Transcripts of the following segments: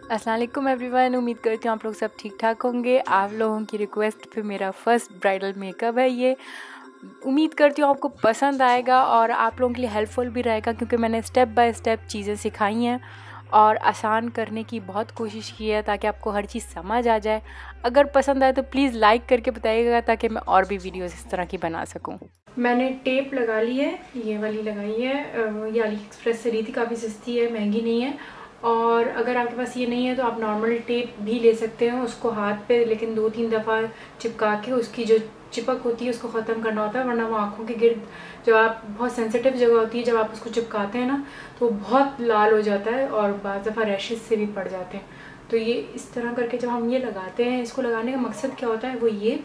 अस्सलाम वालेकुम एवरीवन। उम्मीद करती हूँ आप लोग सब ठीक ठाक होंगे। आप लोगों की रिक्वेस्ट पे मेरा फर्स्ट ब्राइडल मेकअप है ये। उम्मीद करती हूँ आपको पसंद आएगा और आप लोगों के लिए हेल्पफुल भी रहेगा, क्योंकि मैंने स्टेप बाय स्टेप चीज़ें सिखाई हैं और आसान करने की बहुत कोशिश की है ताकि आपको हर चीज़ समझ आ जाए। अगर पसंद आए तो प्लीज़ लाइक करके बताइएगा ताकि मैं और भी वीडियोज़ इस तरह की बना सकूँ। मैंने टेप लगा ली है, ये वाली लगाई है, ये अली एक्सप्रेस से ली थी, काफ़ी सस्ती है, महंगी नहीं है। और अगर आपके पास ये नहीं है तो आप नॉर्मल टेप भी ले सकते हैं, उसको हाथ पे लेकिन 2-3 दफ़ा चिपका के उसकी जो चिपक होती है उसको ख़त्म करना होता है, वरना वो आँखों के गिर्द, जब आप बहुत सेंसिटिव जगह होती है, जब आप उसको चिपकाते हैं ना तो बहुत लाल हो जाता है और बाज़ दफ़ा रैशेज़ से भी पड़ जाते हैं। तो ये इस तरह करके जब हम ये लगाते हैं, इसको लगाने का मकसद क्या होता है, वो ये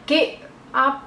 कि आप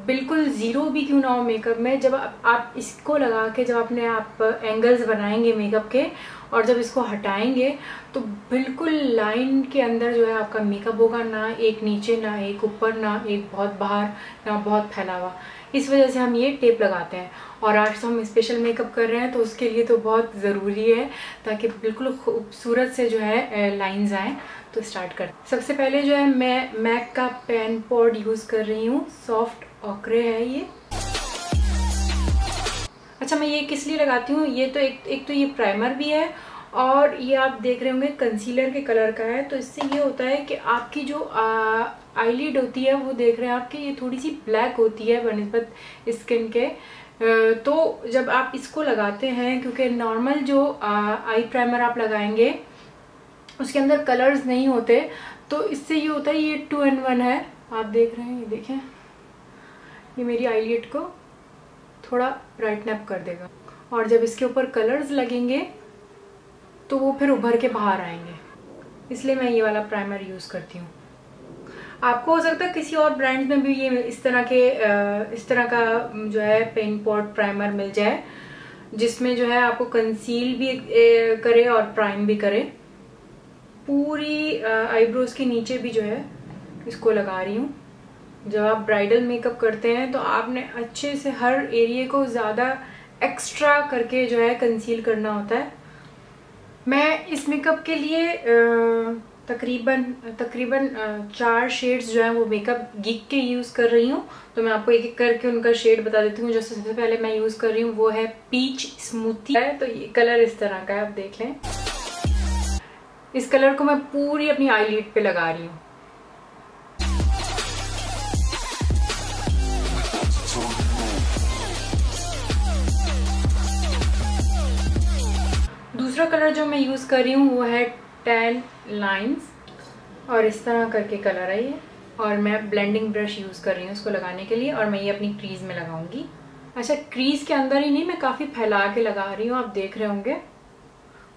बिल्कुल ज़ीरो भी क्यों ना हो मेकअप में, जब आप इसको लगा के जब अपने आप एंगल्स बनाएंगे मेकअप के और जब इसको हटाएंगे तो बिल्कुल लाइन के अंदर जो है आपका मेकअप होगा, ना एक नीचे ना एक ऊपर ना एक बहुत बाहर ना बहुत फैला हुआ। इस वजह से हम ये टेप लगाते हैं। और आज तो हम स्पेशल मेकअप कर रहे हैं तो उसके लिए तो बहुत ज़रूरी है ताकि बिल्कुल खूबसूरत से जो है लाइंस आएँ। तो स्टार्ट कर, सबसे पहले जो है मैं मैक का पेन पॉड यूज़ कर रही हूँ, सॉफ्ट ऑक्रे है ये। अच्छा, मैं ये किस लिए लगाती हूँ, ये तो एक तो ये प्राइमर भी है और ये आप देख रहे होंगे कंसीलर के कलर का है। तो इससे ये होता है कि आपकी जो आईलिड होती है वो देख रहे हैं आपकी, ये थोड़ी सी ब्लैक होती है बनिस्बत स्किन के। तो जब आप इसको लगाते हैं, क्योंकि नॉर्मल जो आई प्राइमर आप लगाएंगे उसके अंदर कलर्स नहीं होते, तो इससे ये होता है, ये 2 in 1 है। आप देख रहे हैं, ये देखें, ये मेरी आईलिड को थोड़ा ब्राइटन अप कर देगा और जब इसके ऊपर कलर्स लगेंगे तो वो फिर उभर के बाहर आएंगे, इसलिए मैं ये वाला प्राइमर यूज़ करती हूँ। आपको हो सकता है किसी और ब्रांड में भी ये इस तरह का जो है पेन पॉट प्राइमर मिल जाए, जिसमें जो है आपको कंसील भी करे और प्राइम भी करे। पूरी आईब्रोज के नीचे भी जो है इसको लगा रही हूँ। जब आप ब्राइडल मेकअप करते हैं तो आपने अच्छे से हर एरिया को ज़्यादा एक्स्ट्रा करके जो है कंसील करना होता है। मैं इस मेकअप के लिए तकरीबन 4 शेड्स जो है वो मेकअप गीक के यूज़ कर रही हूँ। तो मैं आपको एक एक करके उनका शेड बता देती हूँ। जो सबसे पहले मैं यूज़ कर रही हूँ वो है पीच स्मूथी है, तो ये कलर इस तरह का है, आप देख लें। इस कलर को मैं पूरी अपनी आईलिड पे लगा रही हूँ। दूसरा कलर जो मैं यूज़ कर रही हूँ वो है टैन लाइंस और इस तरह करके कलर है ये। और मैं ब्लेंडिंग ब्रश यूज़ कर रही हूँ इसको लगाने के लिए और मैं ये अपनी क्रीज में लगाऊंगी। अच्छा, क्रीज के अंदर ही नहीं, मैं काफ़ी फैला के लगा रही हूँ, आप देख रहे होंगे,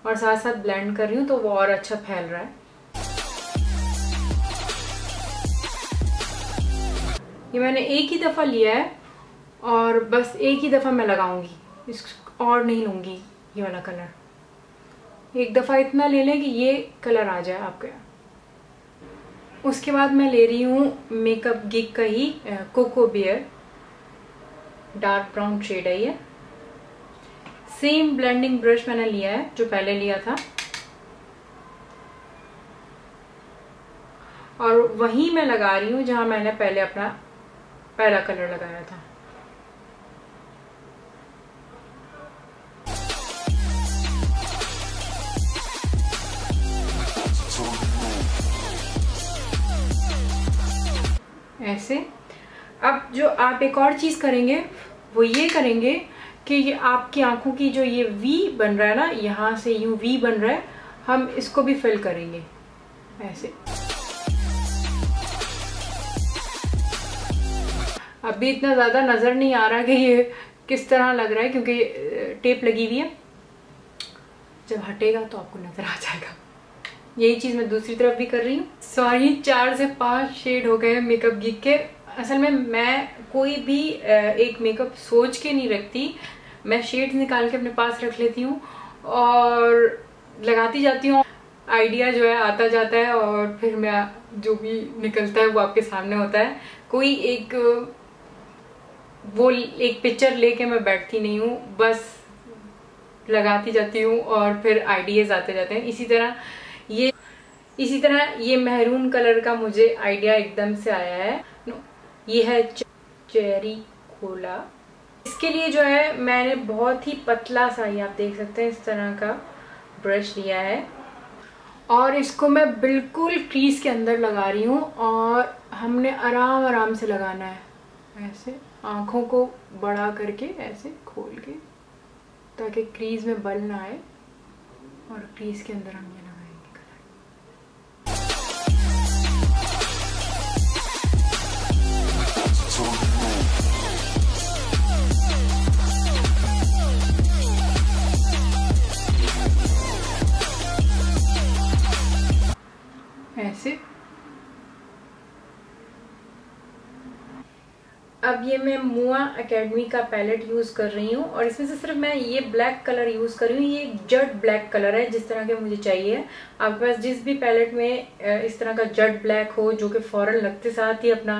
और साथ साथ ब्लेंड कर रही हूँ तो वो और अच्छा फैल रहा है। ये मैंने एक ही दफ़ा लिया है और बस एक ही दफ़ा मैं लगाऊंगी, इस और नहीं लूँगी ये वाला कलर। एक दफ़ा इतना ले लें कि ये कलर आ जाए आपके। उसके बाद मैं ले रही हूँ मेकअप गिक का ही cocoa bear, dark brown shade है ये। सेम ब्लेंडिंग ब्रश मैंने लिया है जो पहले लिया था और वहीं मैं लगा रही हूँ जहां मैंने पहले अपना पहला कलर लगाया था। ऐसे। अब जो आप एक और चीज करेंगे वो ये करेंगे कि ये आपकी आंखों की जो ये वी बन रहा है ना, यहाँ से यूं वी बन रहा है, हम इसको भी फिल करेंगे ऐसे। अभी इतना ज्यादा नजर नहीं आ रहा कि ये किस तरह लग रहा है क्योंकि टेप लगी हुई है, जब हटेगा तो आपको नजर आ जाएगा। यही चीज मैं दूसरी तरफ भी कर रही हूँ। सॉरी, 4 से 5 शेड हो गए मेकअप गीक के। असल में मैं कोई भी एक मेकअप सोच के नहीं रखती, मैं शेड्स निकाल के अपने पास रख लेती हूँ और लगाती जाती हूँ। आइडिया जो है आता जाता है और फिर मैं जो भी निकलता है वो आपके सामने होता है। कोई एक पिक्चर लेके मैं बैठती नहीं हूँ, बस लगाती जाती हूँ और फिर आइडियाज आते जाते हैं। इसी तरह ये मैरून कलर का मुझे आइडिया एकदम से आया है। ये है चेरी कोला। इसके लिए जो है मैंने बहुत ही पतला सा, ये आप देख सकते हैं, इस तरह का ब्रश लिया है और इसको मैं बिल्कुल क्रीज के अंदर लगा रही हूँ और हमने आराम आराम से लगाना है, ऐसे आँखों को बड़ा करके ऐसे खोल के, ताकि क्रीज में बल ना आए और क्रीज के अंदर हम ये लगाएंगे कलर। ऐसे अब ये मैं मुआ एकेडमी का पैलेट यूज कर रही हूँ और इसमें से सिर्फ मैं ये ब्लैक कलर यूज कर रही हूँ। ये जट ब्लैक कलर है, जिस तरह के मुझे चाहिए। आपके पास जिस भी पैलेट में इस तरह का जट ब्लैक हो जो कि फौरन लगते साथ ही अपना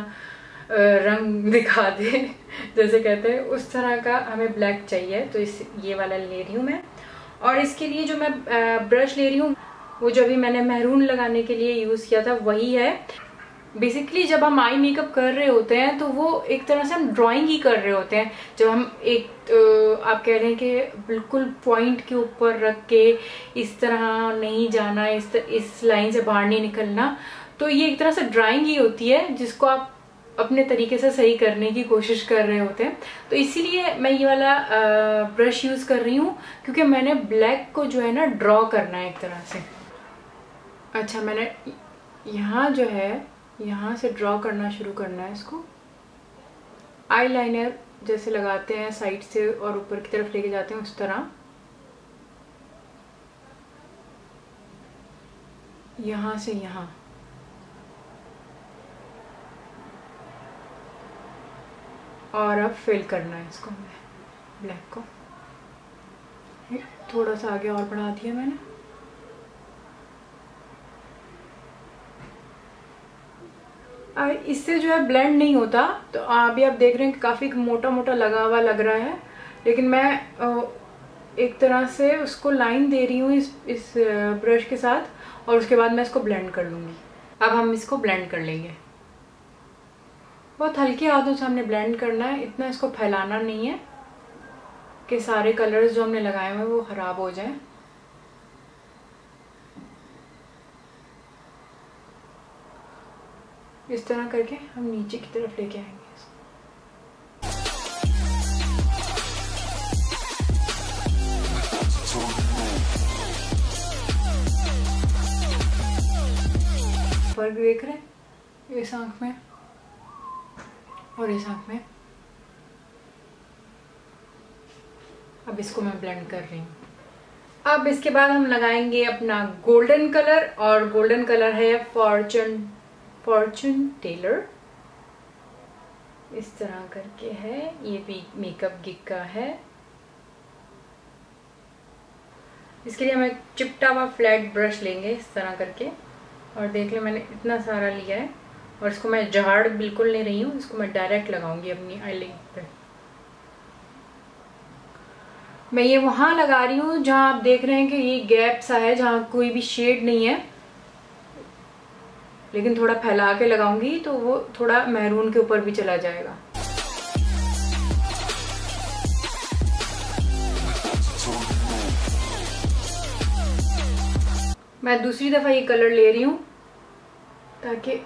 रंग दिखा दे जैसे कहते हैं, उस तरह का हमें ब्लैक चाहिए। तो ये वाला ले रही हूँ मैं। और इसके लिए जो मैं ब्रश ले रही हूँ वो जो अभी मैंने मैरून लगाने के लिए यूज किया था वही है। बेसिकली जब हम आई मेकअप कर रहे होते हैं तो वो एक तरह से हम ड्राइंग ही कर रहे होते हैं। जब हम एक आप कह रहे हैं कि बिल्कुल पॉइंट के ऊपर रख के इस तरह नहीं जाना, इस लाइन से बाहर नहीं निकलना, तो ये एक तरह से ड्राइंग ही होती है जिसको आप अपने तरीके से सही करने की कोशिश कर रहे होते हैं। तो इसीलिए मैं ये वाला ब्रश यूज कर रही हूँ, क्योंकि मैंने ब्लैक को जो है ना ड्रॉ करना है एक तरह से। अच्छा, मैंने यहाँ जो है यहाँ से ड्रॉ करना शुरू करना है इसको। आईलाइनर जैसे लगाते हैं साइड से और ऊपर की तरफ लेके जाते हैं, उस तरह यहाँ से यहाँ। और अब फिल करना है इसको ब्लैक को। थोड़ा सा आगे और बढ़ा दिया मैंने। इससे जो है ब्लेंड नहीं होता, तो अभी आप देख रहे हैं कि काफ़ी मोटा मोटा लगा हुआ लग रहा है, लेकिन मैं एक तरह से उसको लाइन दे रही हूँ इस ब्रश के साथ और उसके बाद मैं इसको ब्लेंड कर लूँगी। अब हम इसको ब्लेंड कर लेंगे। बहुत हल्के हाथों से हमने ब्लेंड करना है, इतना इसको फैलाना नहीं है कि सारे कलर्स जो हमने लगाए हुए हैं वो ख़राब हो जाएं। इस तरह करके हम नीचे की तरफ लेके आएंगे इसको। फर्क देख रहे हैं इस आंख में और इस आंख में। अब इसको मैं ब्लेंड कर रही हूँ। अब इसके बाद हम लगाएंगे अपना गोल्डन कलर, और गोल्डन कलर है फॉर्चून टेलर। इस तरह करके है, ये भी मेकअप गिक का है। इसके लिए हम एक चिपटा हुआ फ्लैट ब्रश लेंगे इस तरह करके, और देख लें मैंने इतना सारा लिया है और इसको मैं झाड़ बिल्कुल नहीं रही हूँ, इसको मैं डायरेक्ट लगाऊंगी अपनी आईलिड पे। मैं ये वहां लगा रही हूँ जहां आप देख रहे हैं कि ये गैप सा है, जहां कोई भी शेड नहीं है, लेकिन थोड़ा फैला के लगाऊंगी तो वो थोड़ा मैरून के ऊपर भी चला जाएगा। मैं दूसरी दफा ये कलर ले रही हूँ ताकि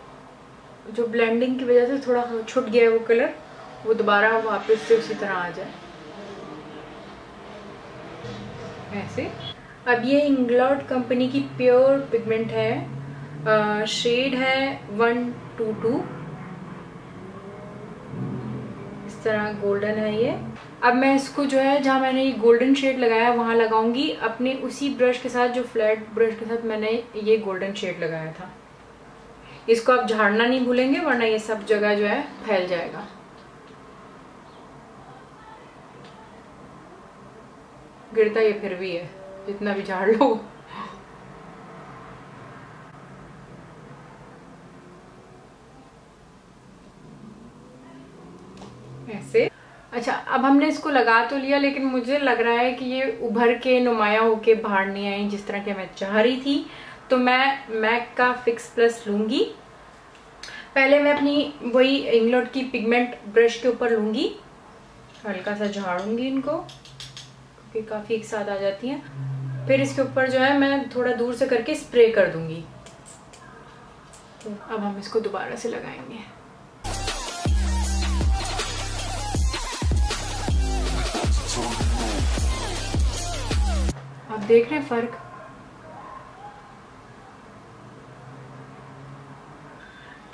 जो ब्लेंडिंग की वजह से थोड़ा छूट गया है वो कलर, वो दोबारा वापस से उसी तरह आ जाए ऐसे। अब ये इंग्लॉट कंपनी की प्योर पिगमेंट है, शेड है 122, इस तरह गोल्डन है ये। अब मैं इसको जो है जहाँ मैंने ये गोल्डन शेड लगाया वहां लगाऊंगी अपने उसी ब्रश के साथ, जो फ्लैट ब्रश के साथ मैंने ये गोल्डन शेड लगाया था। इसको आप झाड़ना नहीं भूलेंगे वरना ये सब जगह जो है फैल जाएगा। गिरता ये फिर भी है जितना भी झाड़ लो। ऐसे अच्छा, अब हमने इसको लगा तो लिया, लेकिन मुझे लग रहा है कि ये उभर के नुमाया होके बाहर नहीं आई जिस तरह के मैं चाह रही थी। तो मैं मैक का फिक्स प्लस लूँगी। पहले मैं अपनी वही इंग्लैंड की पिगमेंट ब्रश के ऊपर लूँगी, हल्का सा झाड़ूंगी इनको क्योंकि काफ़ी एक साथ आ जाती हैं। फिर इसके ऊपर जो है मैं थोड़ा दूर से करके स्प्रे कर दूँगी। तो अब हम इसको दोबारा से लगाएंगे। आप देख रहे हैं फ़र्क?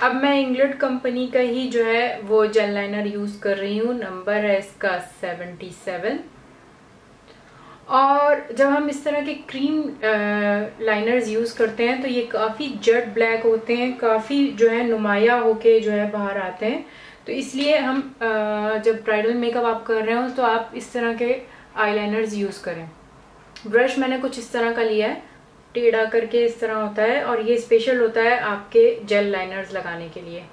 अब मैं इंग्लैंड कंपनी का ही जो है वो जेल लाइनर यूज़ कर रही हूँ। नंबर है इसका 77। और जब हम इस तरह के क्रीम लाइनर्स यूज़ करते हैं तो ये काफ़ी जेट ब्लैक होते हैं, काफ़ी जो है नुमाया होके जो है बाहर आते हैं। तो इसलिए हम जब ब्राइडल मेकअप आप कर रहे हो तो आप इस तरह के आईलाइनर्स यूज़ करें। ब्रश मैंने कुछ इस तरह का लिया है, टेढ़ा करके इस तरह होता है, और ये स्पेशल होता है आपके जेल लाइनर्स लगाने के लिए।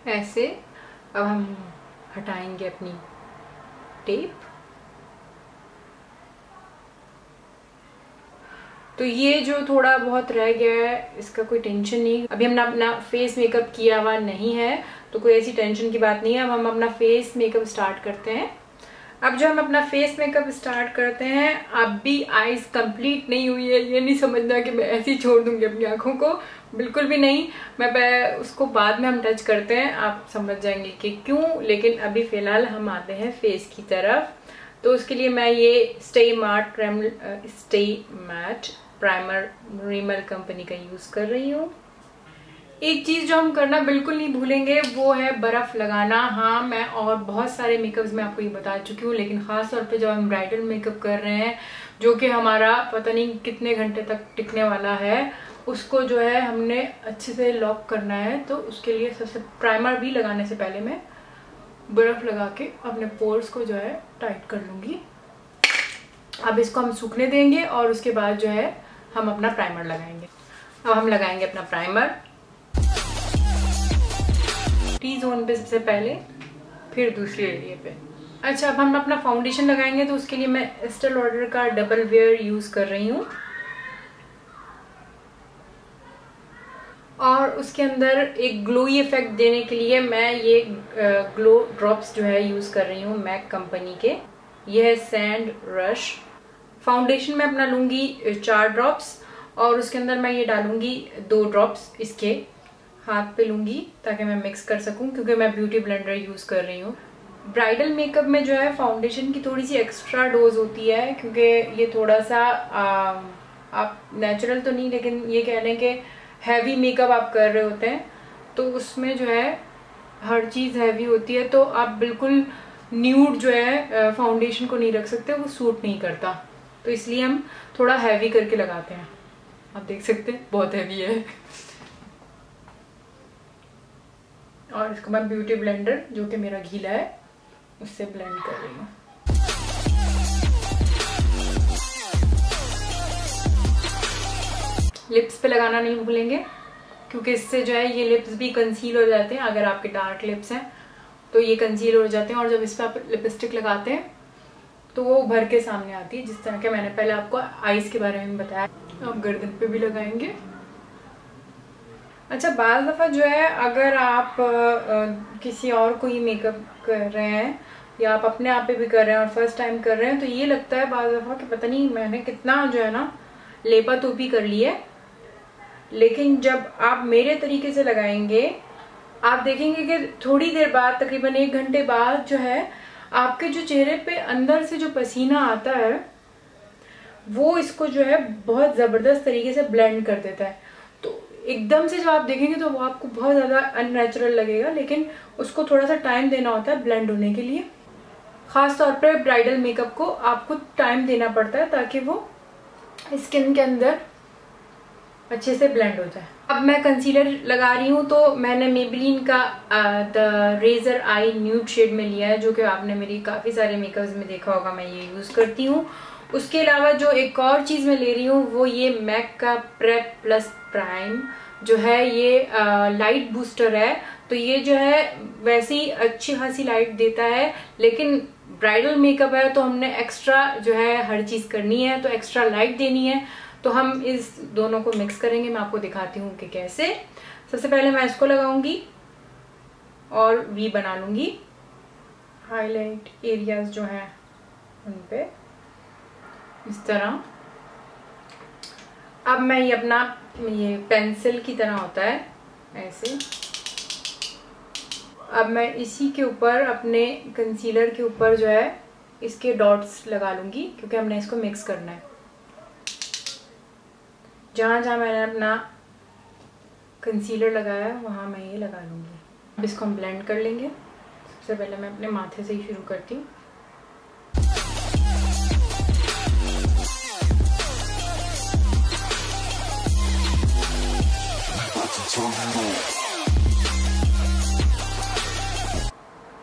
ऐसे अब हम हटाएंगे अपनी टेप। तो ये जो थोड़ा बहुत रह गया है इसका कोई टेंशन नहीं। अभी हमने अपना फेस मेकअप किया हुआ नहीं है तो कोई ऐसी टेंशन की बात नहीं है। अब हम अपना फेस मेकअप स्टार्ट करते हैं। अब जो हम अपना फेस मेकअप स्टार्ट करते हैं, अब भी आईज कंप्लीट नहीं हुई है। ये नहीं समझना कि मैं ऐसे ही छोड़ दूंगी अपनी आंखों को, बिल्कुल भी नहीं। मैं उसको बाद में हम टच करते हैं, आप समझ जाएंगे कि क्यों। लेकिन अभी फिलहाल हम आते हैं फेस की तरफ। तो उसके लिए मैं ये stay mat primer Rimmel company का यूज कर रही हूँ। एक चीज जो हम करना बिल्कुल नहीं भूलेंगे वो है बर्फ लगाना। हाँ, मैं और बहुत सारे मेकअप्स में आपको ये बता चुकी हूँ, लेकिन खास तौर पे जब हम ब्राइडल मेकअप कर रहे हैं जो कि हमारा पता नहीं कितने घंटे तक टिकने वाला है, उसको जो है हमने अच्छे से लॉक करना है। तो उसके लिए सबसे प्राइमर भी लगाने से पहले मैं बर्फ लगा के अपने पोर्स को जो है टाइट कर लूँगी। अब इसको हम सूखने देंगे और उसके बाद जो है हम अपना प्राइमर लगाएंगे। अब हम लगाएंगे अपना प्राइमर टी जोन पे सबसे पहले, फिर दूसरे एरिया पे। अच्छा, अब हम अपना फाउंडेशन लगाएंगे तो उसके लिए मैं एस्टे लॉडर का डबल वेयर यूज कर रही हूँ। और उसके अंदर एक ग्लोई इफेक्ट देने के लिए मैं ये ग्लो ड्रॉप्स जो है यूज कर रही हूँ मैक कंपनी के। ये है सैंड रश। फाउंडेशन में अपना लूंगी 4 ड्रॉप्स और उसके अंदर मैं ये डालूंगी 2 ड्रॉप्स इसके हाथ पे लूंगी ताकि मैं मिक्स कर सकूं, क्योंकि मैं ब्यूटी ब्लेंडर यूज कर रही हूँ। ब्राइडल मेकअप में जो है फाउंडेशन की थोड़ी सी एक्स्ट्रा डोज होती है, क्योंकि ये थोड़ा सा आप नेचुरल तो नहीं, लेकिन ये कह लें कि हैवी मेकअप आप कर रहे होते हैं तो उसमें जो है हर चीज़ हैवी होती है। तो आप बिल्कुल न्यूड जो है फाउंडेशन को नहीं रख सकते, वो सूट नहीं करता। तो इसलिए हम थोड़ा हैवी करके लगाते हैं। आप देख सकते हैं बहुत हैवी है। और इसको मैं ब्यूटी ब्लेंडर जो कि मेरा गीला है उससे ब्लेंड कर रही हूँ। लिप्स पे लगाना नहीं भूलेंगे, क्योंकि इससे जो है ये लिप्स भी कंसील हो जाते हैं। अगर आपके डार्क लिप्स हैं तो ये कंसील हो जाते हैं, और जब इस पर आप लिपस्टिक लगाते हैं तो वो उभर के सामने आती है, जिस तरह के मैंने पहले आपको आईज के बारे में बताया। आप गर्दन पे भी लगाएंगे। अच्छा, बाज़ दफ़ा जो है अगर आप किसी और को ही मेकअप कर रहे हैं या आप अपने आप पे भी कर रहे हैं और फर्स्ट टाइम कर रहे हैं, तो ये लगता है बाज़ दफ़ा कि पता नहीं मैंने कितना जो है ना लेपा तोपी कर ली है। लेकिन जब आप मेरे तरीके से लगाएंगे आप देखेंगे कि थोड़ी देर बाद, तकरीबन 1 घंटे बाद जो है आपके जो चेहरे पे अंदर से जो पसीना आता है वो इसको जो है बहुत ज़बरदस्त तरीके से ब्लेंड कर देता है। तो एकदम से जब आप देखेंगे तो वो आपको बहुत ज़्यादा अननेचुरल लगेगा, लेकिन उसको थोड़ा सा टाइम देना होता है ब्लेंड होने के लिए। ख़ास तौर पर ब्राइडल मेकअप को आपको टाइम देना पड़ता है ताकि वो स्किन के अंदर अच्छे से ब्लेंड हो जाए। अब मैं कंसीलर लगा रही हूँ, तो मैंने मेबेलिन का the razor eye nude shade में लिया है, जो कि आपने मेरी काफ़ी सारे मेकअप्स में देखा होगा, मैं ये यूज़ करती हूँ। उसके अलावा जो एक और चीज़ मैं ले रही हूँ वो ये मैक का प्रेप प्लस प्राइम जो है, ये लाइट बूस्टर है। तो ये जो है वैसे ही अच्छी खासी लाइट देता है, लेकिन ब्राइडल मेकअप है तो हमने एक्स्ट्रा जो है हर चीज़ करनी है, तो एक्स्ट्रा लाइट देनी है। तो हम इस दोनों को मिक्स करेंगे, मैं आपको दिखाती हूँ कि कैसे। सबसे पहले मैं इसको लगाऊंगी और वी बना लूंगी हाईलाइट एरियाज जो हैं उन पे इस तरह। अब मैं ये अपना ये पेंसिल की तरह होता है ऐसे, अब मैं इसी के ऊपर अपने कंसीलर के ऊपर जो है इसके डॉट्स लगा लूंगी, क्योंकि हमने इसको मिक्स करना है। जहाँ जहाँ मैंने अपना कंसीलर लगाया है वहाँ मैं ये लगा लूँगी। अब इसको हम ब्लेंड कर लेंगे। सबसे पहले मैं अपने माथे से ही शुरू करती हूँ।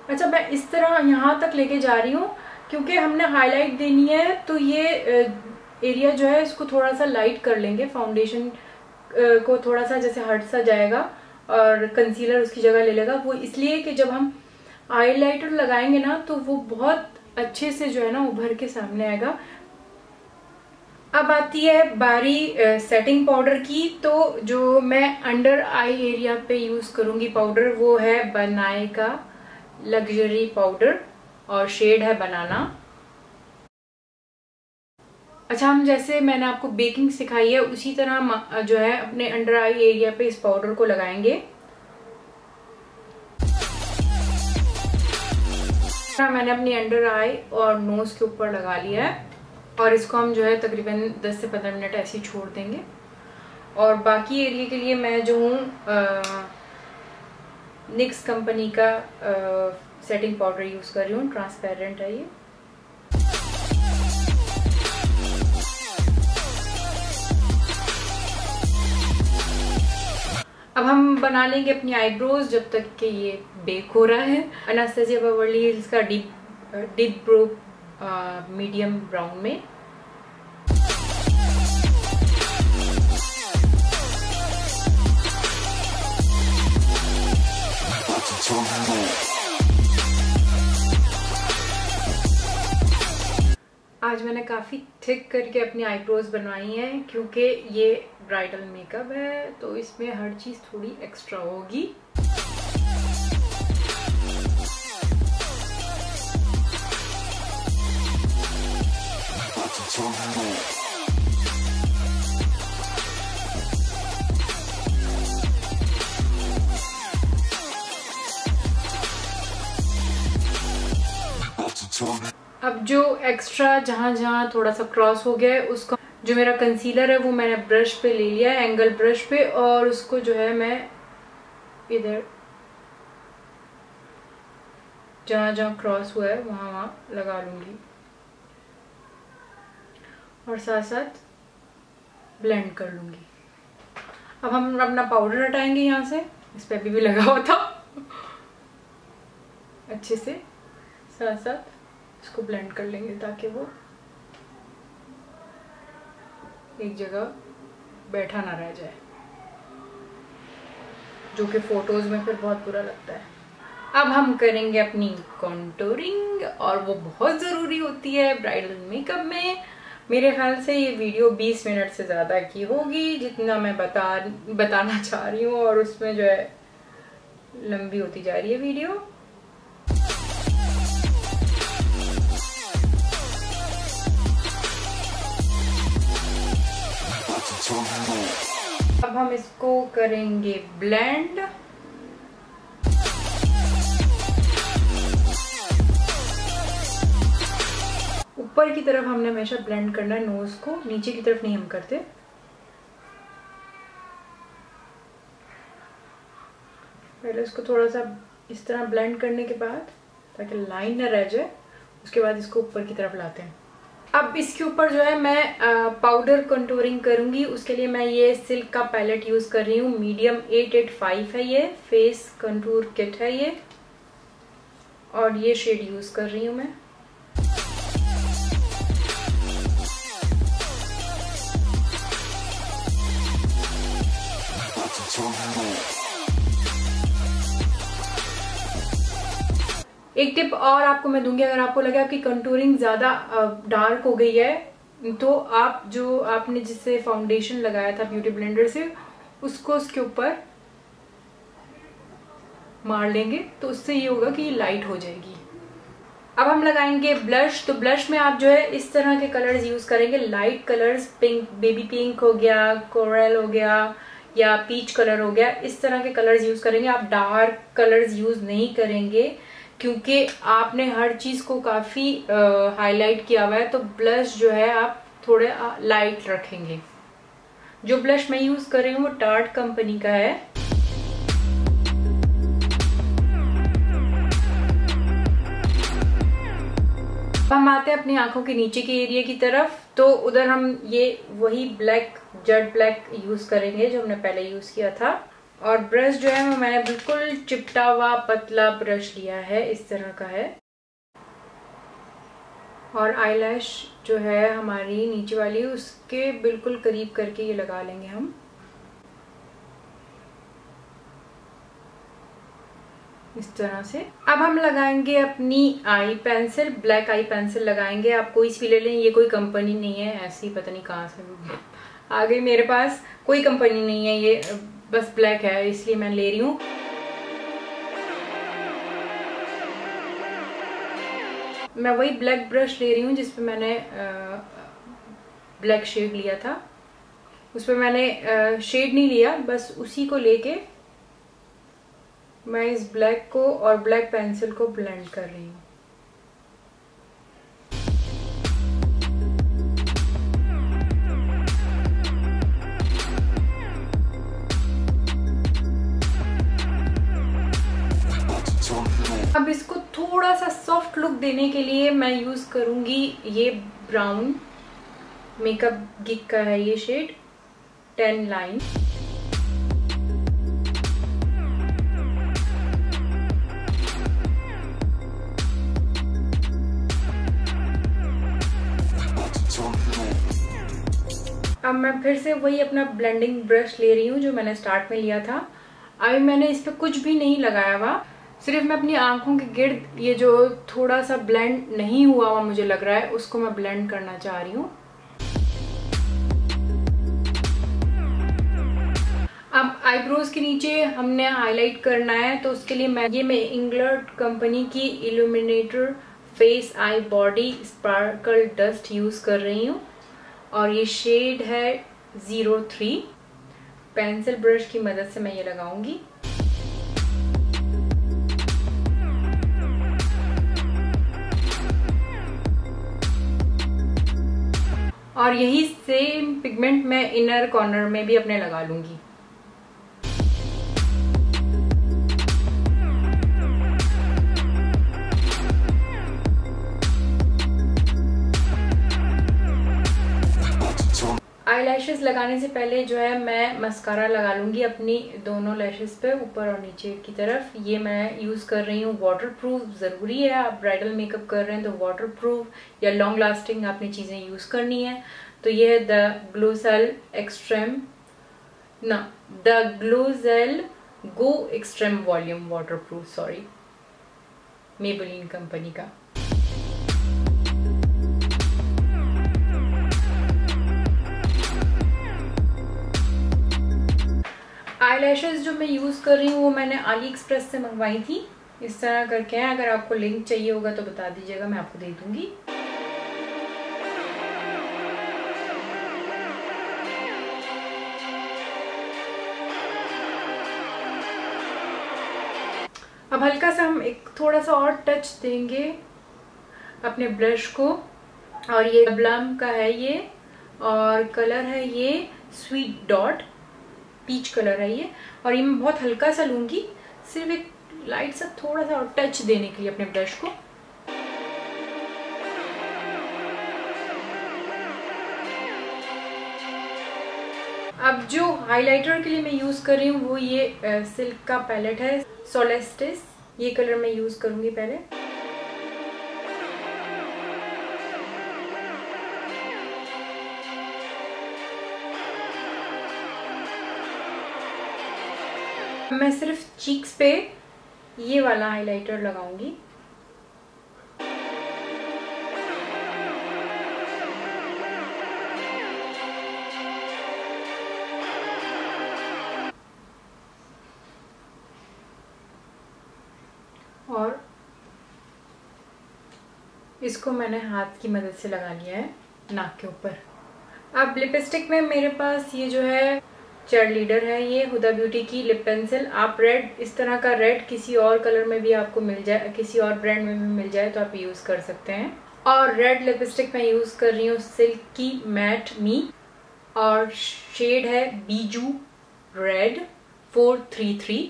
अच्छा, मैं इस तरह यहाँ तक लेके जा रही हूँ क्योंकि हमने हाईलाइट देनी है, तो ये एरिया जो है इसको थोड़ा सा लाइट कर लेंगे। फाउंडेशन को थोड़ा सा जैसे हट सा जाएगा और कंसीलर उसकी जगह ले लेगा। वो इसलिए कि जब हम हाईलाइटर लगाएंगे ना तो वो बहुत अच्छे से जो है ना उभर के सामने आएगा। अब आती है बारी सेटिंग पाउडर की। तो जो मैं अंडर आई एरिया पे यूज करूंगी पाउडर वो है बनाए का लग्जरी पाउडर और शेड है बनाना। अच्छा, हम जैसे मैंने आपको बेकिंग सिखाई है उसी तरह जो है अपने अंडर आई एरिया पे इस पाउडर को लगाएंगे। मैंने अपनी अंडर आई और नोज के ऊपर लगा लिया है और इसको हम जो है तकरीबन 10 से 15 मिनट ऐसे ही छोड़ देंगे। और बाकी एरिया के लिए मैं जो हूँ निक्स कंपनी का सेटिंग पाउडर यूज कर रही हूँ, ट्रांसपेरेंट है ये। अब हम बना लेंगे अपनी आईब्रोज जब तक कि ये बेक हो रहा है। एनास्टेसिया बेवर्ली हिल्स का डीप ब्रो मीडियम ब्राउन में। आज मैंने काफ़ी थिक करके अपनी आईब्रोज बनवाई हैं क्योंकि ये ब्राइडल मेकअप है तो इसमें हर चीज़ थोड़ी एक्स्ट्रा होगी। अब जो एक्स्ट्रा जहाँ जहाँ थोड़ा सा क्रॉस हो गया है उसको, जो मेरा कंसीलर है वो मैंने ब्रश पे ले लिया है, एंगल ब्रश पे, और उसको जो है मैं इधर जहाँ जहाँ क्रॉस हुआ है वहाँ वहाँ लगा लूँगी और साथ साथ ब्लेंड कर लूँगी। अब हम अपना पाउडर हटाएंगे यहाँ से, इस पर भी लगा हुआ था। अच्छे से साथ साथ इसको ब्लेंड कर लेंगे ताकि वो एक जगह बैठा ना रह जाए, जो कि फोटोज में फिर बहुत बुरा लगता है। अब हम करेंगे अपनी कॉन्टूरिंग और वो बहुत ज़रूरी होती है ब्राइडल मेकअप में। मेरे ख्याल से ये वीडियो 20 मिनट से ज़्यादा की होगी जितना मैं बताना चाह रही हूँ, और उसमें जो है लंबी होती जा रही है वीडियो। अब हम इसको करेंगे ब्लेंड। ऊपर की तरफ हमने हमेशा ब्लेंड करना है नोज को, नीचे की तरफ नहीं हम करते। पहले इसको थोड़ा सा इस तरह ब्लेंड करने के बाद, ताकि लाइन ना रह जाए, उसके बाद इसको ऊपर की तरफ लाते हैं। अब इसके ऊपर जो है मैं पाउडर कंटूरिंग करूंगी। उसके लिए मैं ये सिल्क का पैलेट यूज कर रही हूँ। मीडियम 885 है ये, फेस कंटूर किट है ये, और ये शेड यूज कर रही हूँ मैं। एक टिप और आपको मैं दूंगी, अगर आपको लगे आपकी कंटूरिंग ज्यादा डार्क हो गई है तो आप जो आपने जिससे फाउंडेशन लगाया था ब्यूटी ब्लेंडर से, उसको उसके ऊपर मार लेंगे तो उससे ये होगा कि ये लाइट हो जाएगी। अब हम लगाएंगे ब्लश। तो ब्लश में आप जो है इस तरह के कलर्स यूज करेंगे, light colours, pink, baby pink हो गया, कोरल हो गया, या पीच कलर हो गया, इस तरह के कलर्स यूज करेंगे। आप डार्क कलर्स यूज नहीं करेंगे क्योंकि आपने हर चीज को काफी हाईलाइट किया हुआ है, तो ब्लश जो है आप थोड़े लाइट रखेंगे। जो ब्लश मैं यूज कर रही हूँ वो टार्ट कंपनी का है। हम आते हैं अपनी आंखों के नीचे के एरिया की तरफ। तो उधर हम ये वही ब्लैक, जेट ब्लैक यूज करेंगे जो हमने पहले यूज किया था। और ब्रश जो है वो मैंने बिल्कुल चिपटा हुआ पतला ब्रश लिया है, इस तरह का है। और आईलैश जो है हमारी नीचे वाली, उसके बिल्कुल करीब करके ये लगा लेंगे हम, इस तरह से। अब हम लगाएंगे अपनी आई पेंसिल, ब्लैक आई पेंसिल लगाएंगे। आप कोई सी ले लें, ये कोई कंपनी नहीं है, ऐसी पता नहीं कहाँ से आ गई मेरे पास। कोई कंपनी नहीं है ये, बस ब्लैक है इसलिए मैं ले रही हूँ। मैं वही ब्लैक ब्रश ले रही हूँ जिसपे मैंने ब्लैक शेड लिया था। उसपे मैंने शेड नहीं लिया, बस उसी को लेके मैं इस ब्लैक को और ब्लैक पेंसिल को ब्लेंड कर रही हूँ। अब इसको थोड़ा सा सॉफ्ट लुक देने के लिए मैं यूज करूंगी ये ब्राउन, मेकअप गिक का है ये शेड, 10 लाइन। अब मैं फिर से वही अपना ब्लेंडिंग ब्रश ले रही हूँ जो मैंने स्टार्ट में लिया था। अभी मैंने इस पे कुछ भी नहीं लगाया हुआ, सिर्फ मैं अपनी आंखों के गिर्द ये जो थोड़ा सा ब्लेंड नहीं हुआ मुझे लग रहा है, उसको मैं ब्लेंड करना चाह रही हूँ। अब आईब्रोज के नीचे हमने हाईलाइट करना है, तो उसके लिए मैं इंग्लर्ट कंपनी की illuminator face I body sparkle dust use कर रही हूँ, और ये शेड है 03। पेंसिल ब्रश की मदद से मैं ये लगाऊंगी। और यही सेम पिगमेंट मैं इनर कॉर्नर में भी अपने लगा लूंगी। आई लैशेस लगाने से पहले जो है मैं मस्कारा लगा लूंगी अपनी दोनों लैशेस पे, ऊपर और नीचे की तरफ। ये मैं यूज कर रही हूँ वाटरप्रूफ। जरूरी है, आप ब्राइडल मेकअप कर रहे हैं तो वाटरप्रूफ या लॉन्ग लास्टिंग आपने चीजें यूज करनी है। तो ये है the colossal go extreme volume waterproof, sorry, Maybelline company का। आईलैशेस जो मैं यूज कर रही हूँ वो मैंने अली एक्सप्रेस से मंगवाई थी, इस तरह करके हैं। अगर आपको लिंक चाहिए होगा तो बता दीजिएगा, मैं आपको दे दूंगी। अब हल्का सा हम एक थोड़ा सा और टच देंगे अपने ब्रश को, और ये ब्लम का है ये, और कलर है ये स्वीट डॉट, पीच कलर है ये। और ये मैं बहुत हल्का सा लूंगी, सिर्फ एक लाइट सा थोड़ा सा और टच देने के लिए अपने ब्रश को। अब जो हाइलाइटर के लिए मैं यूज़ कर रही हूँ वो ये सिल्क का पैलेट है, सोलेस्टिस। ये कलर मैं यूज़ करूँगी पहले। मैं सिर्फ चीक्स पे ये वाला हाइलाइटर लगाऊंगी। और इसको मैंने हाथ की मदद से लगा लिया है नाक के ऊपर। अब लिपस्टिक में मेरे पास ये जो है चीयरलीडर है, ये हुदा ब्यूटी की लिप पेंसिल। आप रेड, इस तरह का रेड किसी और कलर में भी आपको मिल जाए, किसी और ब्रांड में भी मिल जाए तो आप यूज़ कर सकते हैं। और रेड लिपस्टिक मैं यूज़ कर रही हूँ सिल्क की मैट मी, और शेड है बीजू रेड 433।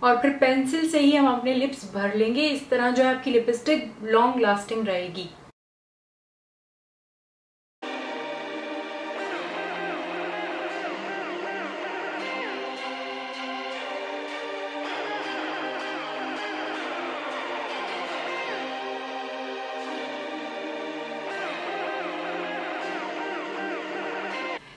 और फिर पेंसिल से ही हम अपने लिप्स भर लेंगे। इस तरह जो है आपकी लिपस्टिक लॉन्ग लास्टिंग रहेगी।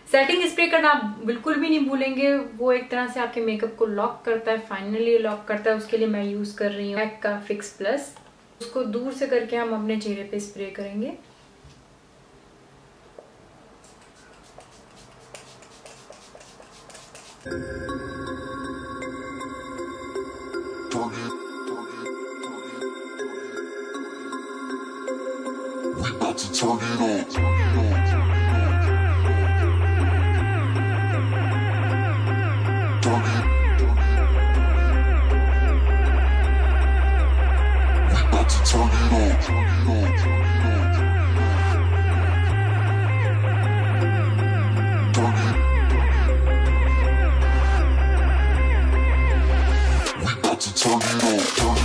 सेटिंग स्प्रे करना आप बिल्कुल भी नहीं भूलेंगे, वो एक तरह से आपके मेकअप को लॉक करता है, फाइनली लॉक करता है। उसके लिए मैं यूज कर रही हूँ मैक का फिक्स प्लस। उसको दूर से करके हम अपने चेहरे पे स्प्रे करेंगे। Turn it on.